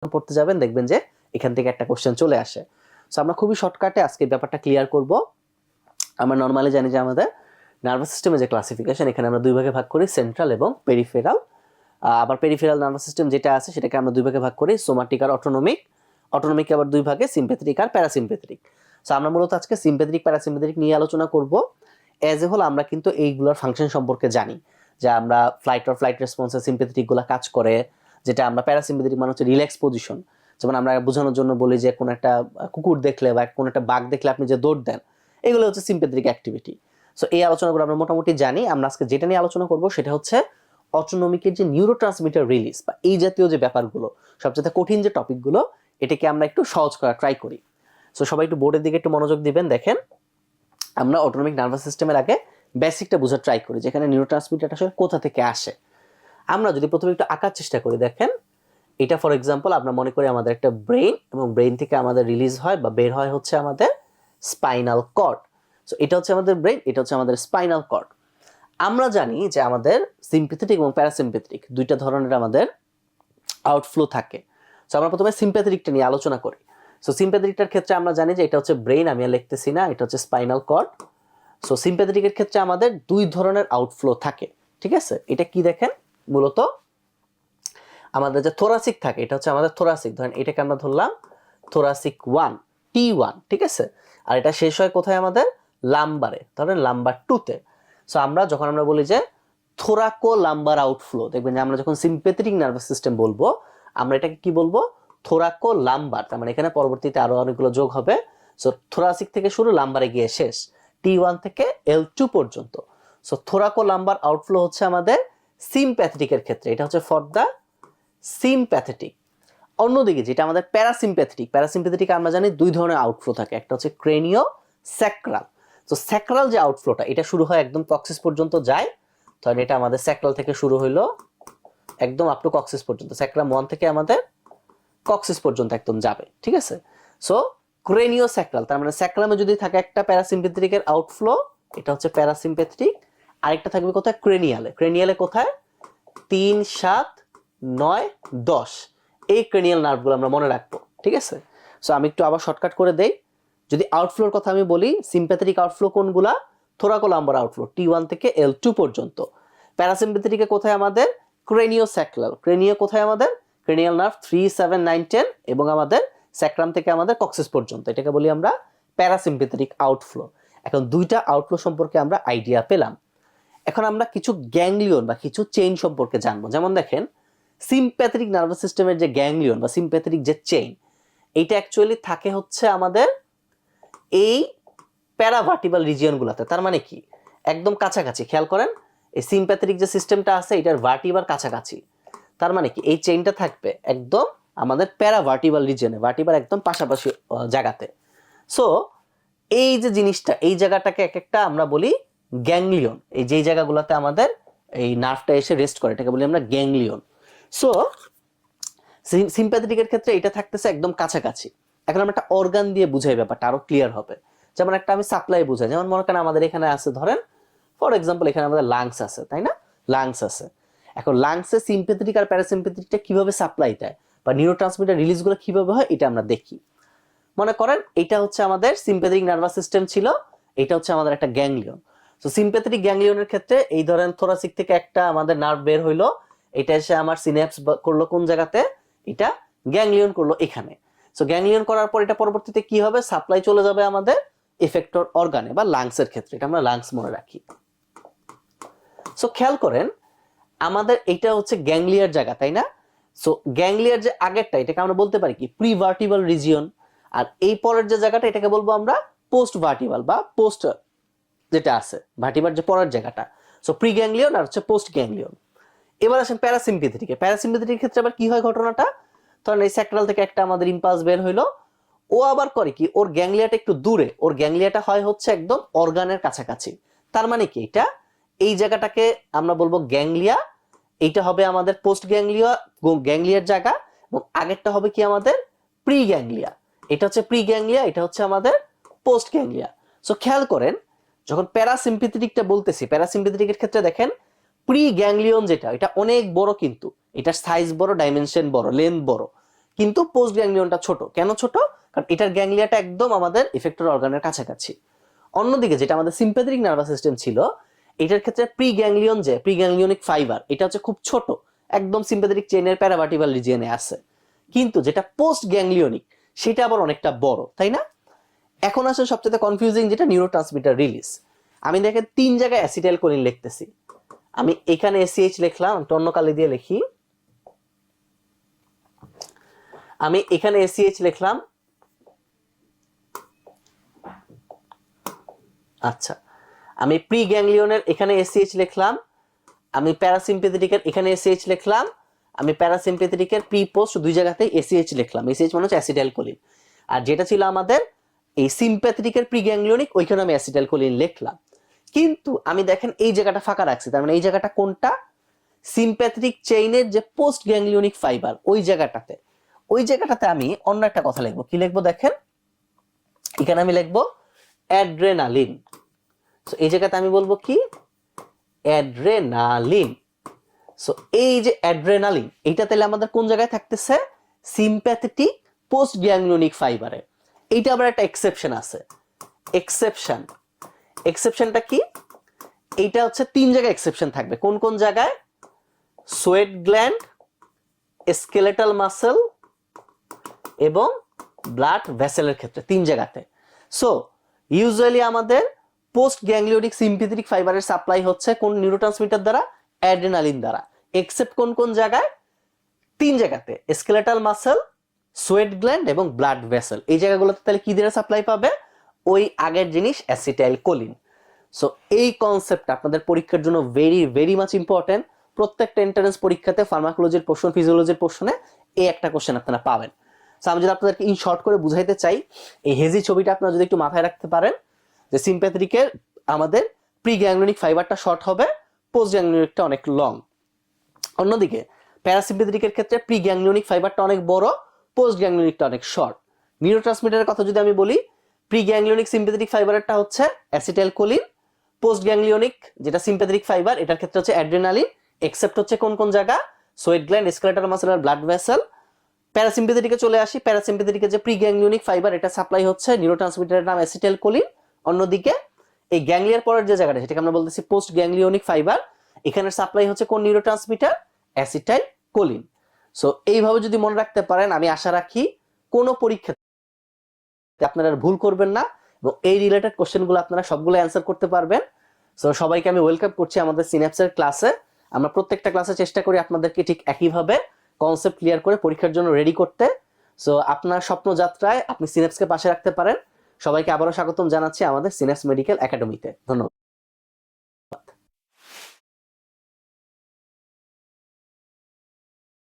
পড়তে যাবেন দেখবেন যে এখান থেকে একটা কোশ্চেন চলে আসে। সো আমরা খুবই শর্টকাটে আজকে ব্যাপারটা ক্লিয়ার করব। আমরা নর্মালি জানি যে আমাদের নার্ভাস সিস্টেমের যে ক্লাসিফিকেশন, এখানে আমরা দুই ভাগে ভাগ করি, সেন্ট্রাল এবং পেরিফেরাল। আবার পেরিফেরাল নার্ভাস সিস্টেম যেটা আছে সেটাকে আমরা দুই ভাগে ভাগ করি, সোমাটিক আর অটোনমিক। অটোনমিক আবার দুই ভাগে, সিম্প্যাথেটিক আর প্যারাসিম্প্যাথেটিক। সো আমরা মূলত আজকে সিম্প্যাথেটিক প্যারাসিম্প্যাথেটিক নিয়ে আলোচনা করব। এজ এ হোল আমরা কিন্তু এইগুলোর ফাংশন সম্পর্কে জানি, যে আমরা ফ্লাইট রেসপন্সে সিম্প্যাথেটিক গুলা কাজ করে, যেটা আমরা প্যারাসিম্প্যাথেটিক মানে হচ্ছে রিল্যাক্স পজিশন। যেমন আমরা বোঝানোর জন্য বলি যে কোন একটা কুকুর দেখলে বা কোন একটা বাঘ দেখলে আপনি যে দৌড় দেন, এগুলো হচ্ছে সিম্প্যাথেটিক অ্যাক্টিভিটি। সো এই আলোচনাগুলো আমরা মোটামুটি জানি। আমরা আজকে যেটা নিয়ে আলোচনা করব সেটা হচ্ছে অটোনমিকের যে নিউরোট্রান্সমিটার রিলিজ বা এই জাতীয় যে ব্যাপারগুলো, সবচেয়ে কঠিন যে টপিকগুলো, এটাকে আমরা একটু সহজ করা ট্রাই করি। সো সবাই একটু বোর্ডের দিকে একটু মনোযোগ দিবেন। দেখেন, আমরা অটোনমিক নার্ভাস সিস্টেমের আগে বেসিকটা বোঝার ট্রাই করি, যেখানে নিউরোট্রান্সমিটার আসলে কোথা থেকে আসে। আমরা যদি প্রথমে একটু আঁকার চেষ্টা করি, দেখেন এটা ফর এক্সাম্পল আমরা মনে করি আমাদের একটা ব্রেইন, এবং ব্রেইন থেকে আমাদের রিলিজ হয় বা বের হয় হচ্ছে আমাদের স্পাইনাল কর্ড। সো এটা হচ্ছে আমাদের ব্রেইন, এটা হচ্ছে আমাদের স্পাইনাল কর্ড। আমরা জানি যে আমাদের সিম্প্যাথেটিক এবং প্যারাসিম্প্যাথেটিক দুইটা ধরনের আমাদের আউটফ্লো থাকে। সো আমরা প্রথমে সিম্প্যাথেটিকটা নিয়ে আলোচনা করি। সো সিম্প্যাথেটিকটার ক্ষেত্রে আমরা জানি যে এটা হচ্ছে ব্রেইন, আমি আর লিখতেছি না, এটা হচ্ছে স্পাইনাল কর্ড। সো সিম্প্যাথেটিকের ক্ষেত্রে আমাদের দুই ধরনের আউটফ্লো থাকে, ঠিক আছে? এটা কি দেখেন, মূলত আমাদের যে থোরাসিক থাকে, এটা হচ্ছে আমাদের থোরাসিক, ধরেন এটাকে আমরা ধরলাম থোরাসিক 1 T1, ঠিক আছে? আর এটা শেষ হয় কোথায়, আমাদের লাম্বারে, ধরেন লাম্বার 2-তে। সো আমরা যখন আমরা বলি যে থোরাকো লাম্বার আউটফ্লো, দেখবেন যে আমরা যখন সিম্প্যাথেটিক নার্ভাস সিস্টেম বলবো, আমরা এটাকে কি বলবো, থোরাকো লাম্বার। তার মানে এখানে পরবর্তীতে আরো অনেকগুলো যোগ হবে। সো থোরাসিক থেকে শুরু, লাম্বারে গিয়ে শেষ, T1 থেকে L2 পর্যন্ত। সো থোরাকো লাম্বার আউটফ্লো হচ্ছে আমাদের সিম্প্যাথেটিকের ক্ষেত্রে, এটা হচ্ছে ফর দা সিম্প্যাথেটিক। অন্যদিকে যেটা আমাদের প্যারাসিম্প্যাথেটিক, প্যারাসিম্প্যাথেটিক আমরা জানি দুই ধরনের আউটফ্লো থাকে, একটা হচ্ছে ক্রেনিও স্যাক্রাল। তো স্যাক্রাল যে আউটফ্লোটা, এটা শুরু হয় একদম কক্সিস পর্যন্ত যায়। ধরেন এটা আমাদের স্যাক্রাল থেকে শুরু হইলো একদম আপ টু কক্সিস পর্যন্ত, স্যাক্রাম 1 থেকে আমাদের কক্সিস পর্যন্ত একদম যাবে, ঠিক আছে? সো ক্রেনিও স্যাক্রাল, তার মানে স্যাক্রামে যদি থাকে একটা প্যারাসিম্প্যাথেটিকের আউটফ্লো, এটা হচ্ছে প্যারাসিম্প্যাথেটিক। আরেকটা থাকবে কোথায়, ক্রেনিয়ালে। ক্রেনিয়ালে কোথায়, 3, 7, 9, 10, এই ক্রেনিয়াল নার্ভগুলো আমরা মনে রাখবো, ঠিক আছে? সো আমি একটু আবার শর্টকাট করে দেই। যদি আউটফ্লোর কথা আমি বলি, সিম্প্যাথেটিক আউটফ্লো কোনগুলা, থোরাকোলাম্বার আউটফ্লো T1 থেকে L2 পর্যন্ত। প্যারাসিম্প্যাথেটিকে কোথায়, আমাদের ক্রেনিও স্যাক্রাল। ক্রেনিও কোথায়, আমাদের ক্রেনিয়াল নার্ভ 3, 7, 9, 10, এবং আমাদের স্যাক্রাম থেকে আমাদের কক্সিস পর্যন্ত, এটাকে বলি আমরা প্যারাসিম্প্যাথেটিক আউটফ্লো। এখন দুইটা আউটফ্লো সম্পর্কে আমরা আইডিয়া পেলাম। এখন আমরা কিছু গ্যাংলিয়ন বা কিছু চেইন সম্পর্কে জানবো। যেমন দেখেন, সিম্প্যাথেটিক নার্ভাস সিস্টেমের যে গ্যাংলিয়ন বা সিম্প্যাথেটিক যে চেইন, এইটা অ্যাকচুয়ালি থাকে হচ্ছে আমাদের এই প্যারাভার্টিবাল রিজিয়নগুলোতে। তার মানে কি, একদম কাছাকাছি। খেয়াল করেন, এই সিম্প্যাথেটিক যে সিস্টেমটা আছে, এটার ভার্টিবার কাছাকাছি। তার মানে কি, এই চেইনটা থাকবে একদম আমাদের প্যারাভার্টিবাল রিজিয়নে, ভার্টিবার একদম পাশাপাশি জায়গাতে। সো এই যে জিনিসটা, এই জায়গাটাকে এক একটা আমরা বলি গ্যাংলিয়ন। এই যেই জায়গাগুলোতে আমাদের এই নার্ভটা এসে রেস্ট করে, এটাকে বলি আমরা গ্যাংলিয়ন। সো সিম্প্যাথেটিকের ক্ষেত্রে এটা থাকতেছে একদম কাছাকাছি। এখন আমরা একটা অর্গান দিয়ে বুঝাই, ব্যাপারটা আরো ক্লিয়ার হবে। যেমন একটা আমি সাপ্লাই বুঝাই, যেমন মনে করেন আমাদের এখানে আছে, ধরেন ফর এক্সাম্পল এখানে আমাদের লাংস আছে, তাই না? লাংস আছে। এখন লাংসে সিম্প্যাথেটিক আর প্যারাসিম্প্যাথেটিকটা কিভাবে সাপ্লাই দেয় বা নিউরোট্রান্সমিটার রিলিজগুলো কিভাবে হয়, এটা আমরা দেখি। মনে করেন এটা হচ্ছে আমাদের সিম্প্যাথেটিক নার্ভাস সিস্টেম ছিল, এটা হচ্ছে আমাদের একটা গ্যাংলিয়ন। তো সিম্প্যাথেটিক গ্যাংলিয়নের ক্ষেত্রে এই ধরেন থোরাসিক থেকে একটা আমাদের নার্ভ বের হইলো, এটা এসে আমার সিনাপস করলো কোন জায়গাতে, এটা গ্যাংলিয়ন করলো এখানে। সো গ্যাংলিয়ন করার পর এটা পরবর্তীতে কি হবে, সাপ্লাই চলে যাবে আমাদের এফেক্টর অর্গানে বা লাংসের ক্ষেত্রে, এটা আমরা লাংস মনে রাখি। সো খেয়াল করেন, আমাদের এটা হচ্ছে গ্যাংলিয়ার জায়গা, তাই না? সো গ্যাংলিয়ার যে আগেরটা, এটাকে আমরা বলতে পারি কি, প্রিভার্টিবাল রিজিয়ন। আর এই পরের যে জায়গাটা, এটাকে বলবো আমরা পোস্ট ভার্টিবাল বা পোস্ট, যেটা আছে ভার্টিবার যে পরের জায়গাটা। সো প্রি গ্যাংলিয়ন আর হচ্ছে পোস্ট গ্যাংলিয়ন। এবার আসেন প্যারাসিম্প্যাথেটিকে। প্যারাসিম্প্যাথেটিক ক্ষেত্রে আবার কি হয় ঘটনাটা, ধরেন এই স্যাক্রাল থেকে একটা আমাদের ইম্পালস বের হইলো, ও আবার করে কি, ওর গ্যাংলিয়াটা একটু দূরে, ওর গ্যাংলিয়াটা হয় হচ্ছে একদম অর্গানের কাছাকাছি। তার মানে কি, এটা এই জায়গাটাকে আমরা বলবো গ্যাংলিয়া, এইটা হবে আমাদের পোস্ট গ্যাংলিয়া, গ্যাংলিয়ার জায়গা, এবং আগেরটা হবে কি আমাদের প্রি গ্যাংলিয়া। এটা হচ্ছে প্রি গ্যাংলিয়া, এটা হচ্ছে আমাদের পোস্ট গ্যাংলিয়া। সো খেয়াল করেন, যখন প্যারাসিম্প্যাথেটিকটা বলতেছি, প্যারাসিম্প্যাথেটিকের ক্ষেত্রে দেখেন প্রি গ্যাংলিয়ন যেটা, এটা অনেক বড়, কিন্তু এটার সাইজ বড়, ডাইমেনশন বড়, লেন্থ বড়। কিন্তু পোস্ট গ্যাংলিয়নটা ছোট। কেন ছোট? কারণ এটার গ্যাংলিয়াটা একদম আমাদের ইফেক্টর অর্গানের কাছাকাছি। অন্যদিকে যেটা আমাদের সিম্প্যাথেটিক নার্ভাস সিস্টেম ছিল, এটার ক্ষেত্রে প্রি গ্যাংলিয়ন যে প্রি গ্যাংলিয়নিক ফাইবার, এটা হচ্ছে খুব ছোট, একদম সিম্প্যাথেটিক চেইনের প্যারাভার্টিবাল রিজিয়নে আছে। কিন্তু যেটা পোস্ট গ্যাংলিয়নিক সেটা আবার অনেকটা বড়, তাই না? এখন আসলে সবচেয়ে কনফিউজিং যেটা নিউরোট্রান্সমিটার রিলিজ। আমি দেখেন 3 জায়গায় অ্যাসিটাইল কোলিন লিখতেছি। আমি এখানে এসিএইচ লিখলাম, অন্য কালি দিয়ে লিখি। আমি এখানে এসিএইচ লিখলাম। আচ্ছা, আমি প্রি গ্যাংলিয়নের এখানে এসিএইচ লিখলাম, আমি প্যারাসিম্পেথেটিকের এখানে এসিএইচ লিখলাম, আমি প্যারাসিম্পেথেটিকের প্রি পোস্ট দুই জায়গাতে এসিএইচ লিখলাম। এসিএইচ মানে হচ্ছে অ্যাসিটাইল কোলিন। আর যেটা ছিল আমাদের এই সিম্প্যাথেটিকের প্রি গ্যাংলিয়নিক, ওইখানে আমি অ্যাসিটাইল কোলিন লিখলাম। কিন্তু আমি দেখেন এই জায়গাটা ফাঁকা রাখছি, তার মানে এই জায়গাটা কোনটা? সিম্প্যাথেটিক চেইনের যে পোস্ট গ্যাংলিয়নিক ফাইবার, ওই জায়গাটাতে আমি অন্য একটা কথা লিখবো। কি লিখবো দেখেন, এখানে আমি লিখবো অ্যাড্রেনালিন। সো এই জায়গাতে আমি বলবো কি? অ্যাড্রেনালিন। সো এই যে অ্যাড্রেনালিন, এটা তাহলে আমাদের কোন জায়গায় থাকতেছে? সিম্প্যাথেটিক পোস্ট গ্যাংলিয়নিক ফাইবারে। এইটা আবার একটা এক্সেপশন আছে। এক্সেপশনটা কি? এইটা হচ্ছে 3 জায়গায় এক্সেপশন থাকবে। কোন কোন জায়গায়? সোয়েট গ্ল্যান্ড, স্কেলেটাল মাসল এবং ব্লাড ভেসেলের ক্ষেত্রে 3 জায়গাতে। সো ইউজুয়ালি আমাদের পোস্ট গ্যাংলিয়নিক সিম্প্যাথেটিক ফাইবারের সাপ্লাই হচ্ছে কোন নিউরোট্রান্সমিটার দ্বারা? অ্যাড্রেনালিন দ্বারা। এক্সেপ্ট কোন কোন জায়গায়? 3 জায়গাতে, স্কেলেটাল মাসল, সোয়েট গ্ল্যান্ড এবং ব্লাড ভেসেল। এই জায়গাগুলোতে তাহলে কি দিয়ে সাপ্লাই পাবে? ওই আগের জিনিস অ্যাসিটাইল কোলিন। সো এই কনসেপ্টটা আপনাদের পরীক্ষার জন্য ভেরি ভেরি মাচ ইম্পর্টেন্ট। প্রত্যেকটা এন্ট্রান্স পরীক্ষাতে ফার্মাকোলজির পোর্শন, ফিজিওলজির পোর্শনে এই একটা কোশ্চেন আপনারা পাবেন। সো আমি যদি আপনাদেরকে ইন শর্ট করে বুঝাইতে চাই, এই হেজি ছবিটা আপনারা যদি একটু মাথায় রাখতে পারেন, যে সিম্প্যাথেটিকের আমাদের প্রি গ্যাংলিয়নিক ফাইবারটা শর্ট হবে, পোস্ট গ্যাংলিয়নিকটা অনেক লং। অন্যদিকে প্যারাসিম্প্যাথেটিকের ক্ষেত্রে প্রি গ্যাংলিয়নিক ফাইবারটা অনেক বড়, পোস্ট গ্যাংলিয়নিকটা অনেক শর্ট। নিউরোট্রান্সমিটারের কথা যদি আমি বলি, প্রি গ্যাংলিয়নিক সিম্প্যাথেটিক ফাইবারটা হচ্ছে অ্যাসিটাইল কোলিন, পোস্ট গ্যাংলিয়নিক যেটা সিম্প্যাথেটিক ফাইবার, এটার ক্ষেত্রে হচ্ছে অ্যাড্রেনালিন। এক্সেপ্ট হচ্ছে কোন কোন জায়গা? সোয়েট গ্ল্যান্ড, স্কেলেটাল মাসল আর ব্লাড ভেসেল। প্যারাসিম্প্যাথেটিকে চলে আসি। প্যারাসিম্প্যাথেটিকের যে প্রি গ্যাংলিয়নিক ফাইবার, এটা সাপ্লাই হচ্ছে নিউরোট্রান্সমিটারের নাম অ্যাসিটাইল কোলিন। অন্যদিকে এই গ্যাংলিয়ার পরের যে জায়গাটা, সেটাকে আমরা বলতেছি পোস্ট গ্যাংলিয়নিক ফাইবার, এখানে সাপ্লাই হচ্ছে কোন নিউরোট্রান্সমিটার? Acetyl choline. সো এইভাবে যদি মনে রাখতে পারেন, আমি আশা রাখি কোনো পরীক্ষাতে আপনারা ভুল করবেন না এবং এই রিলেটেড কোশ্চেনগুলো আপনারা সবগুলো অ্যান্সার করতে পারবেন। সো সবাইকে আমি ওয়েলকাম করছি আমাদের সিন্যাপসের ক্লাসে। আমরা প্রত্যেকটা ক্লাসে চেষ্টা করি আপনাদেরকে ঠিক একইভাবে কনসেপ্ট ক্লিয়ার করে পরীক্ষার জন্য রেডি করতে। সো আপনার স্বপ্নযাত্রায় আপনি সিন্যাপসকে পাশে রাখতে পারেন। সবাইকে আবারও স্বাগতম জানাচ্ছি আমাদের সিন্যাপস মেডিকেল একাডেমিতে। ধন্যবাদ।